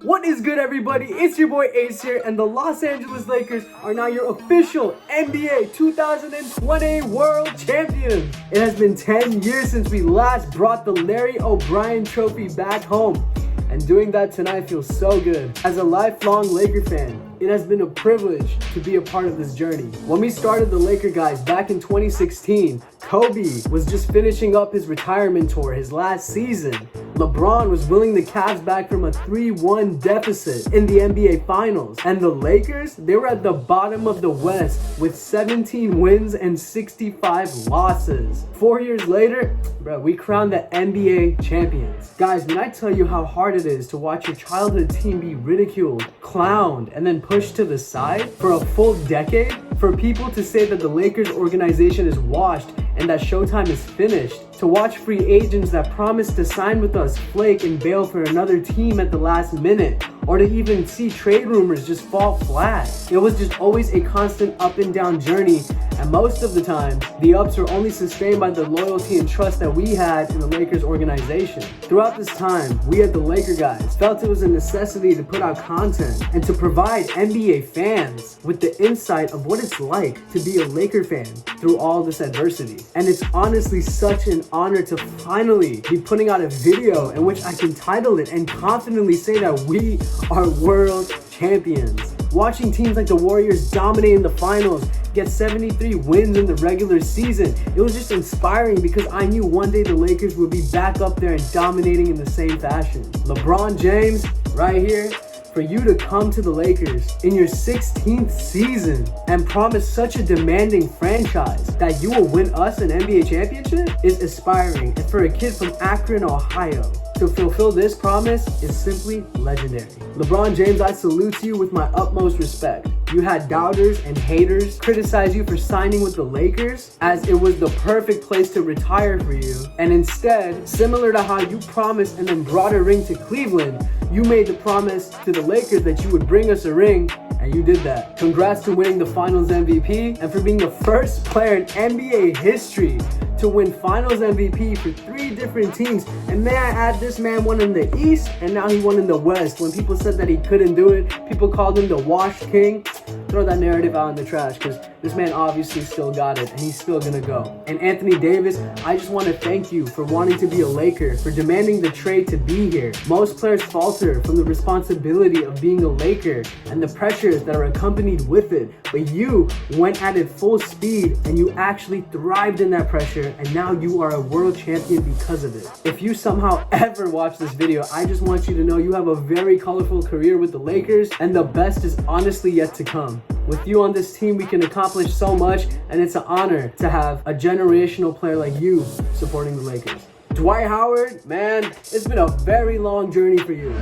What is good, everybody? It's your boy Ace here, and the Los Angeles Lakers are now your official NBA 2020 World Champions. It has been 10 years since we last brought the Larry O'Brien Trophy back home, and doing that tonight feels so good. As a lifelong Laker fan, it has been a privilege to be a part of this journey. When we started the Laker guys back in 2016, Kobe was just finishing up his retirement tour, his last season. LeBron was willing the Cavs back from a 3-1 deficit in the NBA Finals. And the Lakers, they were at the bottom of the West with 17 wins and 65 losses. 4 years later, we crowned the NBA champions. Guys, when I tell you how hard it is to watch your childhood team be ridiculed, clowned, and then pushed to the side for a full decade, for people to say that the Lakers organization is washed and that Showtime is finished, to watch free agents that promised to sign with us flake and bail for another team at the last minute, or to even see trade rumors just fall flat. It was just always a constant up and down journey, and most of the time, the ups were only sustained by the loyalty and trust that we had in the Lakers organization. Throughout this time, we at the Laker guys felt it was a necessity to put out content and to provide NBA fans with the insight of what it's like to be a Laker fan through all this adversity. And it's honestly such an honor to finally be putting out a video in which I can title it and confidently say that we are world champions. Watching teams like the Warriors dominate in the finals, get 73 wins in the regular season, it was just inspiring because I knew one day the Lakers would be back up there and dominating in the same fashion. LeBron James, right here, for you to come to the Lakers in your 16th season and promise such a demanding franchise that you will win us an NBA championship is aspiring. And for a kid from Akron, Ohio, to fulfill this promise is simply legendary. LeBron James, I salute you with my utmost respect. You had doubters and haters criticize you for signing with the Lakers as it was the perfect place to retire for you. And instead, similar to how you promised and then brought a ring to Cleveland, you made the promise to the Lakers that you would bring us a ring, and you did that. Congrats to winning the Finals MVP and for being the first player in NBA history to win Finals MVP for 3 different teams. And may I add, this man won in the East and now he won in the West. When people said that he couldn't do it, people called him the Wash King. Throw that narrative out in the trash, because this man obviously still got it and he's still gonna go. And Anthony Davis, I just want to thank you for wanting to be a Laker, for demanding the trade to be here. Most players falter from the responsibility of being a Laker and the pressures that are accompanied with it, but you went at it full speed and you actually thrived in that pressure, and now you are a world champion because of it. If you somehow ever watch this video, I just want you to know you have a very colorful career with the Lakers, and the best is honestly yet to come. With you on this team, we can accomplish so much, and it's an honor to have a generational player like you supporting the Lakers. Dwight Howard, man, it's been a very long journey for you.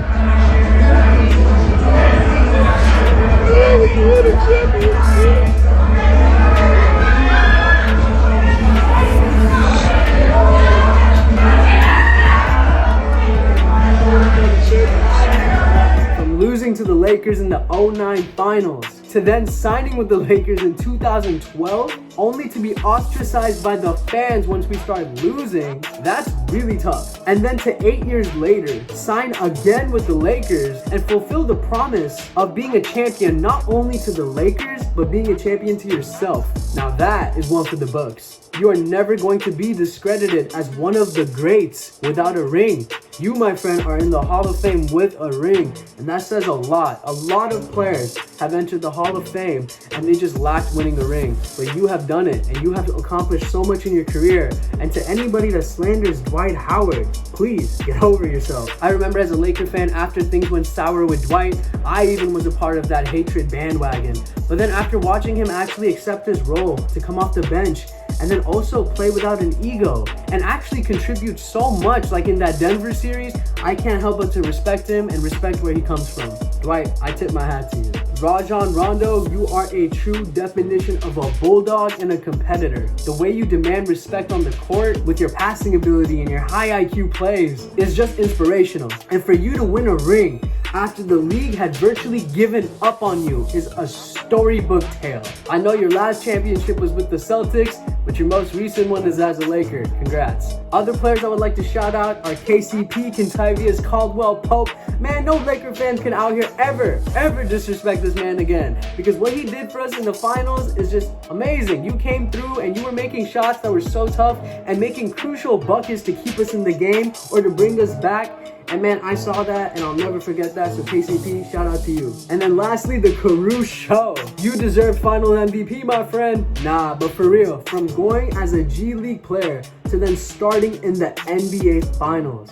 From losing to the Lakers in the 2009 Finals, to then signing with the Lakers in 2012, only to be ostracized by the fans once we started losing, that's really tough. And then to 8 years later, sign again with the Lakers and fulfill the promise of being a champion not only to the Lakers, but being a champion to yourself. Now that is one for the books. You are never going to be discredited as one of the greats without a ring. You, my friend, are in the Hall of Fame with a ring, and that says a lot. A lot of players have entered the Hall of Fame and they just lacked winning the ring, but you have done it and you have accomplished so much in your career. And to anybody that slanders Dwight Howard, please get over yourself. I remember as a Laker fan, after things went sour with Dwight, I even was a part of that hatred bandwagon. But then after watching him actually accept his role to come off the bench and then also play without an ego and actually contribute so much, like in that Denver series, I can't help but to respect him and respect where he comes from. Dwight, I tip my hat to you. Rajon Rondo, you are a true definition of a bulldog and a competitor. The way you demand respect on the court with your passing ability and your high IQ plays is just inspirational. And for you to win a ring after the league had virtually given up on you is a storybook tale. I know your last championship was with the Celtics, but your most recent one is as a Laker. Congrats. Other players I would like to shout out are KCP, Kentavious Caldwell-Pope. Man, no Laker fan can out here ever disrespect this man again, because what he did for us in the finals is just amazing. You came through and you were making shots that were so tough and making crucial buckets to keep us in the game or to bring us back. And man, I saw that and I'll never forget that. So KCP, shout out to you. And then lastly, the Caruso Show. You deserve final MVP, my friend. Nah, but for real, from going as a G League player to then starting in the NBA Finals,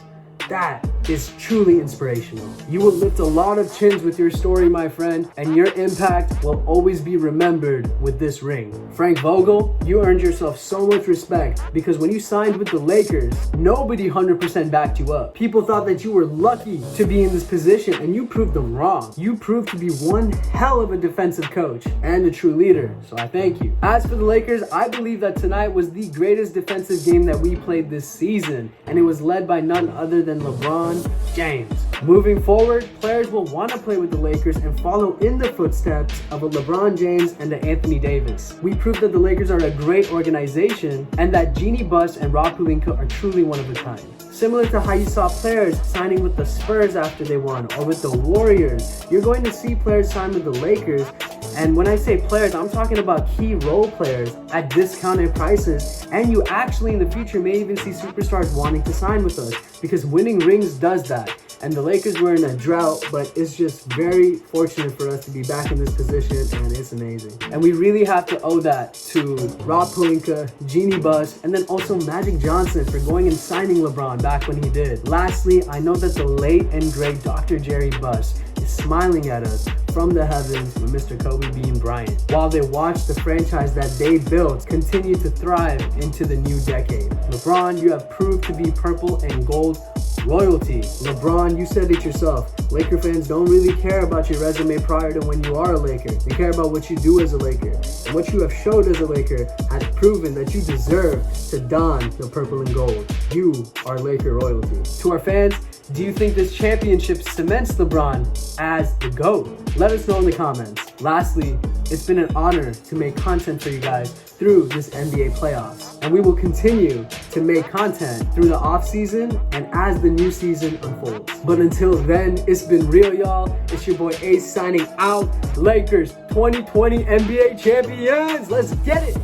that is truly inspirational. You will lift a lot of chins with your story, my friend, and your impact will always be remembered with this ring. Frank Vogel, you earned yourself so much respect because when you signed with the Lakers, nobody 100% backed you up. People thought that you were lucky to be in this position, and you proved them wrong. You proved to be one hell of a defensive coach and a true leader, so I thank you. As for the Lakers, I believe that tonight was the greatest defensive game that we played this season, and it was led by none other than LeBron James. Moving forward, players will want to play with the Lakers and follow in the footsteps of a LeBron James and a Anthony Davis. We proved that the Lakers are a great organization and that 𝗎𝗎 Bus and Rob Pelinka are truly one of a kind. Similar to how you saw players signing with the Spurs after they won or with the Warriors, you're going to see players sign with the Lakers. And when I say players, I'm talking about key role players at discounted prices. And you actually in the future may even see superstars wanting to sign with us because winning rings does that. And the Lakers were in a drought, but it's just very fortunate for us to be back in this position, and it's amazing. And we really have to owe that to Rob Pelinka, 𝗎𝗎 Bus, and then also Magic Johnson for going and signing LeBron back when he did. Lastly, I know that the late and great Dr. Jerry Buss is smiling at us from the heavens with Mr. Kobe Bean Bryant, while they watch the franchise that they built continue to thrive into the new decade. LeBron, you have proved to be purple and gold royalty. LeBron, you said it yourself. Laker fans don't really care about your resume prior to when you are a Laker. They care about what you do as a Laker. And what you have showed as a Laker has proven that you deserve to don the purple and gold. You are Laker royalty. To our fans, do you think this championship cements LeBron as the GOAT? Let us know in the comments. Lastly, it's been an honor to make content for you guys through this NBA playoffs. And we will continue to make content through the off season and as the new season unfolds. But until then, it's been real, y'all. It's your boy Ace signing out. Lakers 2020 NBA champions. Let's get it.